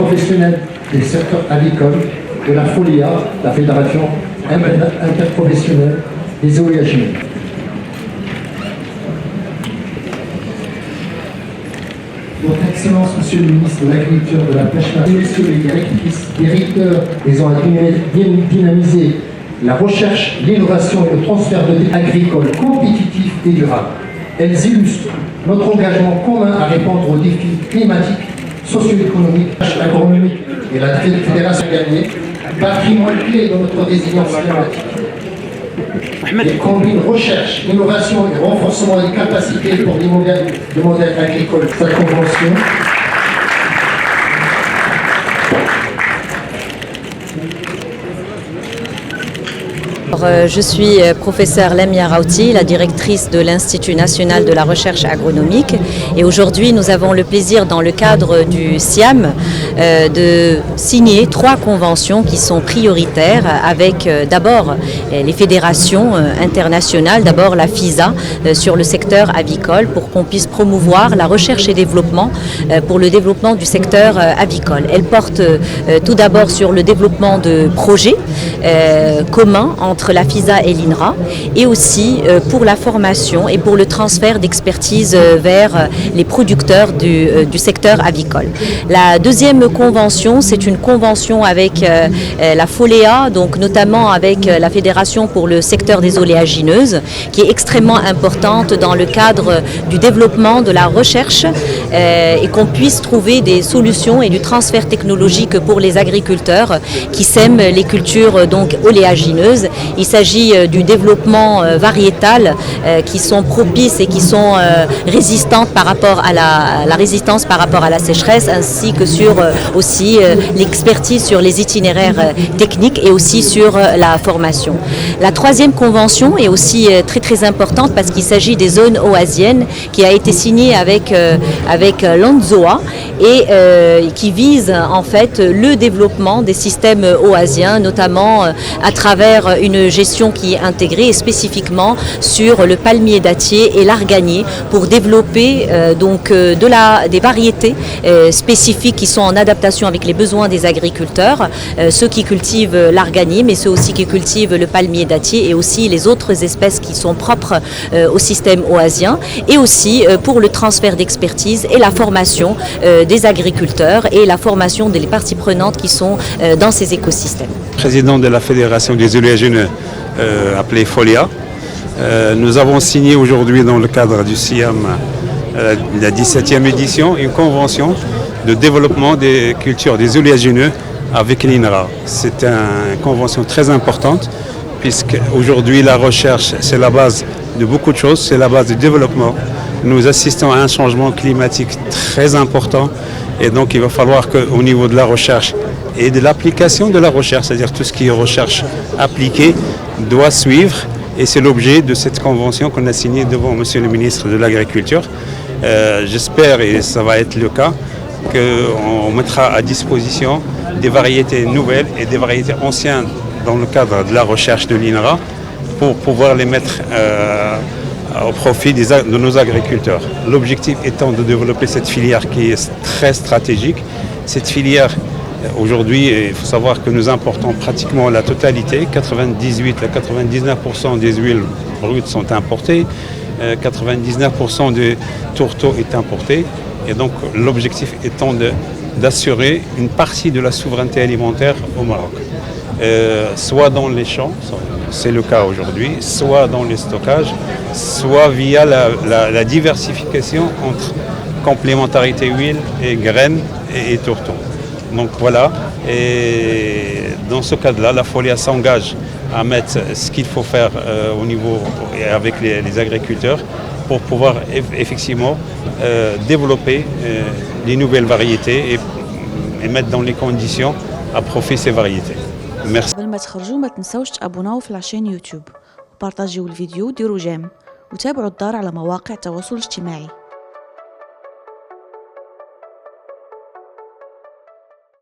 professionnels des secteurs avicoles, de la FOLIA, la Fédération interprofessionnelle des oléagineux. Votre Excellence, Monsieur le ministre de l'Agriculture, de la Pêche maritime, Messieurs les directeurs, ils ont à dynamiser la recherche, l'innovation et le transfert de dés agricoles compétitifs et durables. Elles illustrent notre engagement commun à répondre aux défis climatiques, socio-économiques, agronomiques et la Fédération gagnée, patrimoine clé de notre résilience climatique. Il combine recherche, innovation et renforcement des capacités pour des modèles agricoles. Cette convention Je suis professeure Lemia Raouti, la directrice de l'Institut national de la recherche agronomique, et aujourd'hui nous avons le plaisir dans le cadre du SIAM de signer 3 conventions qui sont prioritaires avec d'abord les fédérations internationales, d'abord la FISA sur le secteur avicole pour qu'on puisse promouvoir la recherche et développement pour le développement du secteur avicole. Elle porte tout d'abord sur le développement de projets communs entre la FISA et l'INRA, et aussi pour la formation et pour le transfert d'expertise vers les producteurs du secteur avicole. La deuxième convention, c'est une convention avec la FOLEA, donc notamment avec la Fédération pour le secteur des oléagineuses, qui est extrêmement importante dans le cadre du développement de la recherche et qu'on puisse trouver des solutions et du transfert technologique pour les agriculteurs qui sèment les cultures donc oléagineuses. Il s'agit du développement variétal qui sont propices et qui sont résistantes par rapport à la résistance par rapport à la sécheresse, ainsi que sur aussi l'expertise sur les itinéraires techniques et aussi sur la formation. La troisième convention est aussi très importante parce qu'il s'agit des zones oasiennes qui a été signée avec l'ONZOA et qui vise en fait le développement des systèmes oasiens, notamment à travers une gestion qui est intégrée et spécifiquement sur le palmier dattier et l'arganier pour développer des variétés spécifiques qui sont en adaptation avec les besoins des agriculteurs, ceux qui cultivent l'arganier mais ceux aussi qui cultivent le palmier dattier et aussi les autres espèces qui sont propres au système oasien, et aussi pour le transfert d'expertise et la formation des agriculteurs et la formation des parties prenantes qui sont dans ces écosystèmes. Président de la Fédération des oléagineux appelée FOLIA, nous avons signé aujourd'hui dans le cadre du SIAM la 17e édition une convention de développement des cultures des oléagineux avec l'INRA. C'est une convention très importante puisque aujourd'hui la recherche c'est la base de beaucoup de choses, c'est la base du développement. Nous assistons à un changement climatique très important et donc il va falloir qu'au niveau de la recherche et de l'application de la recherche, c'est-à-dire tout ce qui est recherche appliquée, doit suivre, et c'est l'objet de cette convention qu'on a signée devant Monsieur le ministre de l'Agriculture. J'espère, et ça va être le cas, qu'on mettra à disposition des variétés nouvelles et des variétés anciennes dans le cadre de la recherche de l'INRA pour pouvoir les mettre au profit de nos agriculteurs. L'objectif étant de développer cette filière qui est très stratégique. Cette filière, aujourd'hui, il faut savoir que nous importons pratiquement la totalité, 98 à 99% des huiles brutes sont importées, 99% des tourteaux est importé, et donc l'objectif étant d'assurer une partie de la souveraineté alimentaire au Maroc. Soit dans les champs, c'est le cas aujourd'hui, soit dans les stockages, soit via la diversification entre complémentarité huile et graines et tourteaux. Donc voilà, et dans ce cadre-là, la FOLIA s'engage à mettre ce qu'il faut faire au niveau et avec les agriculteurs pour pouvoir effectivement développer les nouvelles variétés et mettre dans les conditions à profit ces variétés. Merci. قبل ما تخرجوا ما تنسوش تابوناو في العشان يوتيوب وبارطاجيو الفيديو وديروا جيم وتابعوا الدار على مواقع التواصل الاجتماعي.